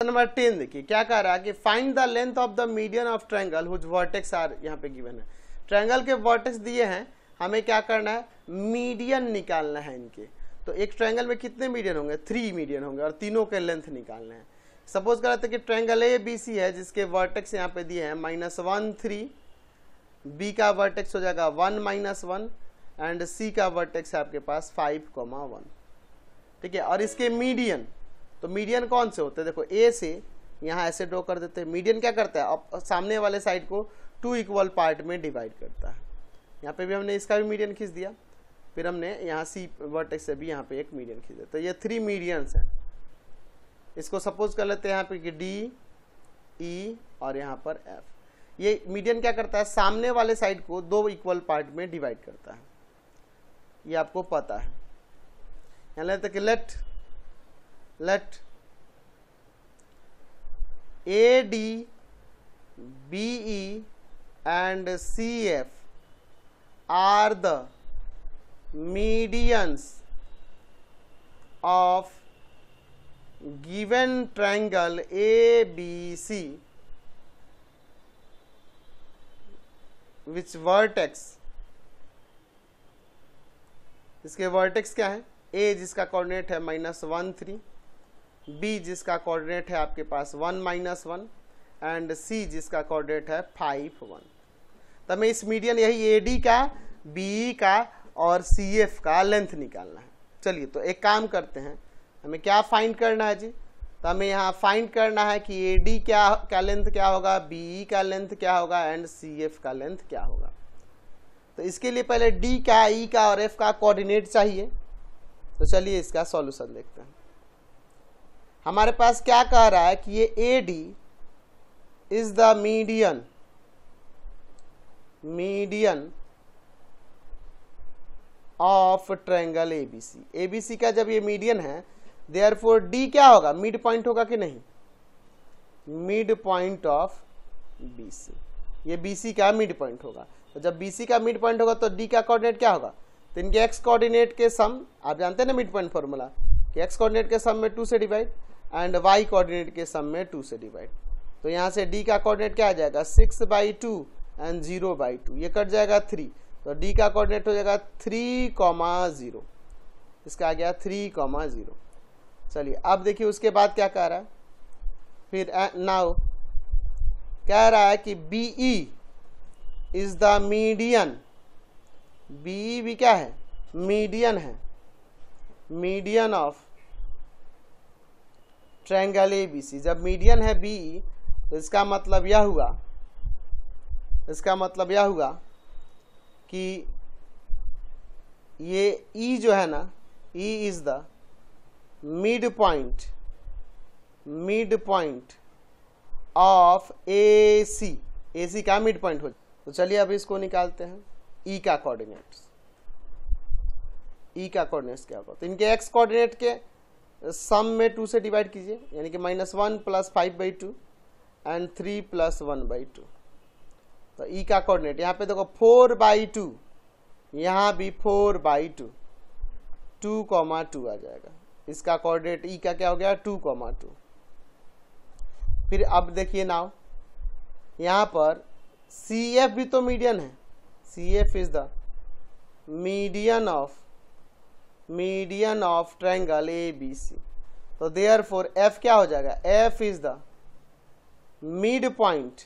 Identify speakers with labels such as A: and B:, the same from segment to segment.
A: Number 10 देखिए क्या कह रहा है कि find the length of the median of triangle which vertex are, यहाँ पे गिवन है ट्रायंगल के वर्टेक्स दिए हैं, हमें क्या करना है मीडियन निकालना है इनके। तो एक ट्रायंगल में कितने मीडियन होंगे, 3 मीडियन होंगे और तीनों के लेंथ निकालने हैं। सपोज कर रहे थे कि ट्रायंगल ए बी सी है जिसके वर्टेक्स यहाँ पे दिए हैं -1 3, बी का वर्टेक्स हो जाएगा 1 -1 एंड सी का वर्टेक्स है आपके पास 5, 1। ठीक है, और इसके मीडियन, तो मीडियन कौन से होते हैं, देखो ए से यहाँ ऐसे ड्रॉ कर देते हैं। मीडियन क्या करता है, अब सामने वाले साइड को 2 इक्वल पार्ट में डिवाइड करता है। यहाँ पे भी हमने इसका भी मीडियन खींच दिया, फिर हमने यहाँ सी वर्टेक्स से भी यहाँ पे एक मीडियन खींच दिया। तो ये 3 मीडियंस हैं। इसको सपोज कर लेते हैं यहाँ पे कि डी ई और यहाँ पर एफ। ये मीडियन क्या करता है, सामने वाले साइड को 2 इक्वल पार्ट में डिवाइड करता है, ये आपको पता है। यहाँ लेते कि let AD, BE and CF are the medians of given triangle ABC which vertex, इसके वर्टेक्स क्या है, A जिसका कोऑर्डिनेट है -1 3, B जिसका कोऑर्डिनेट है आपके पास 1 -1 एंड C जिसका कोऑर्डिनेट है 5 1। तो हमें इस मीडियन यही AD का, BE का और CF का लेंथ निकालना है। चलिए तो एक काम करते हैं, हमें क्या फाइंड करना है जी, तो हमें यहाँ फाइंड करना है कि AD क्या लेंथ क्या होगा, BE का लेंथ क्या होगा एंड CF का लेंथ क्या होगा। तो इसके लिए पहले D का, E का और F का कोऑर्डिनेट चाहिए। तो चलिए इसका सॉल्यूशन देखते हैं। हमारे पास क्या कह रहा है कि ये AD is the median of triangle ABC। ABC का जब ये मीडियन है, देयरफॉर D क्या होगा, मिड पॉइंट होगा कि नहीं, मिड पॉइंट ऑफ BC। ये BC का मिड पॉइंट होगा। तो जब BC का मिड पॉइंट होगा तो D का कोऑर्डिनेट क्या होगा, तो इनके एक्स कोऑर्डिनेट के सम, आप जानते हैं ना मिड पॉइंट फॉर्मूला कि एक्स कोऑर्डिनेट के सम में 2 से डिवाइड एंड वाई कोऑर्डिनेट के सम में 2 से डिवाइड। तो यहाँ से D का कोऑर्डिनेट क्या आ जाएगा 6/2 एंड 0/2, ये कट जाएगा 3। तो D का कोऑर्डिनेट हो जाएगा 3, 0। इसका आ गया 3, 0। चलिए अब देखिए उसके बाद क्या कह रहा है, फिर नाउ कह रहा है कि BE is the median, BE भी क्या है, मीडियन है, मीडियन ऑफ ट्रायंगल ABC। जब मीडियन है BE तो इसका मतलब यह हुआ, कि ये E जो है ना, E is the mid point of AC का मिड पॉइंट हो। तो चलिए अब इसको निकालते हैं, E का कोऑर्डिनेट्स क्या होगा, तो इनके x कोऑर्डिनेट के सम में 2 से डिवाइड कीजिए, यानी कि -1 + 5/2 एंड 3 + 1/2। तो E का कोऑर्डिनेट यहाँ पे देखो 4/2, यहाँ भी 4/2, 2, 2 आ जाएगा। इसका कोऑर्डिनेट E का क्या हो गया 2, 2। फिर अब देखिए नाउ यहाँ पर CF भी तो मीडियन है, CF is the median of triangle ABC। तो देयरफॉर F क्या हो जाएगा, F is the mid point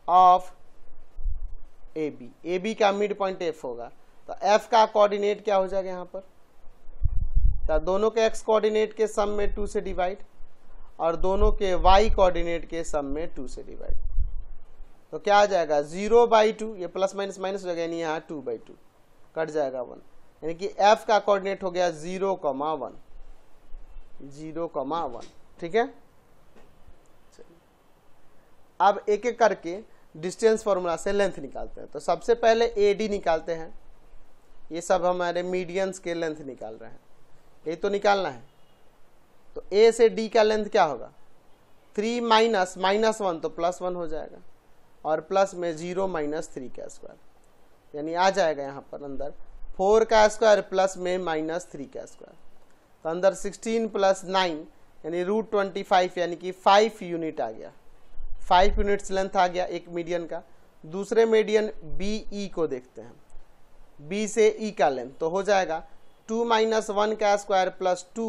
A: of AB का मिड पॉइंट F होगा। तो F का कोऑर्डिनेट क्या हो जाएगा यहाँ पर, तो दोनों के x कोऑर्डिनेट के सम में 2 से डिवाइड और दोनों के y कोऑर्डिनेट के सम में 2 से डिवाइड। तो क्या आ जाएगा 0/2, ये प्लस माइनस हो जाएगा, यानी यहाँ 2/2 कट जाएगा 1, यानी कि F का कोऑर्डिनेट हो गया 0, 1। ठीक है, अब एक एक करके डिस्टेंस फॉर्मूला से लेंथ निकालते हैं। तो सबसे पहले AD निकालते हैं, ये सब हमारे मीडियंस के लेंथ निकाल रहे हैं, ये तो निकालना है। तो A से D का लेंथ क्या होगा, 3 -1 तो +1 हो जाएगा और प्लस में 0 - 3 का स्क्वायर, यानी आ जाएगा यहाँ पर अंदर 4 का स्क्वायर प्लस में -3 का स्क्वायर। तो अंदर 16 प्लस 9 यानी √25 यानी कि 5 यूनिट आ गया। 5 यूनिट्स लेंथ आ गया एक मीडियन का। दूसरे मीडियन बी ई को देखते हैं, बी से ई का लेंथ तो हो जाएगा 2 - 1 का स्क्वायर प्लस 2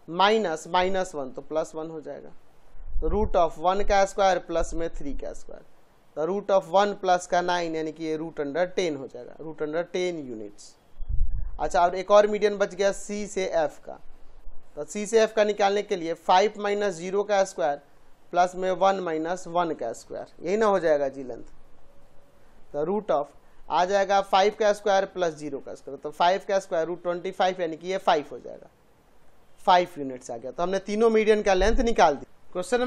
A: माइनस -1 तो +1 हो जाएगा। तो √1 का स्क्वायर प्लस में 3 का स्क्वायर, तो √1 प्लस का 9 यानी कि ये √10 हो जाएगा, √10 यूनिट्स। अच्छा, और एक और मीडियन बच गया सी से एफ का। तो सी से एफ का निकालने के लिए 5 - 0 का स्क्वायर प्लस में 1 - 1 का स्क्वायर, यही ना हो जाएगा जी लेंथ। तो रूट ऑफ आ जाएगा 5 का स्क्वायर प्लस 0 का स्क्वायर, तो 5 का स्क्वायर √25 यानी कि ये 5 हो जाएगा, 5 यूनिट्स आ गया। तो हमने तीनों मीडियन का लेंथ निकाल दी। क्वेश्चन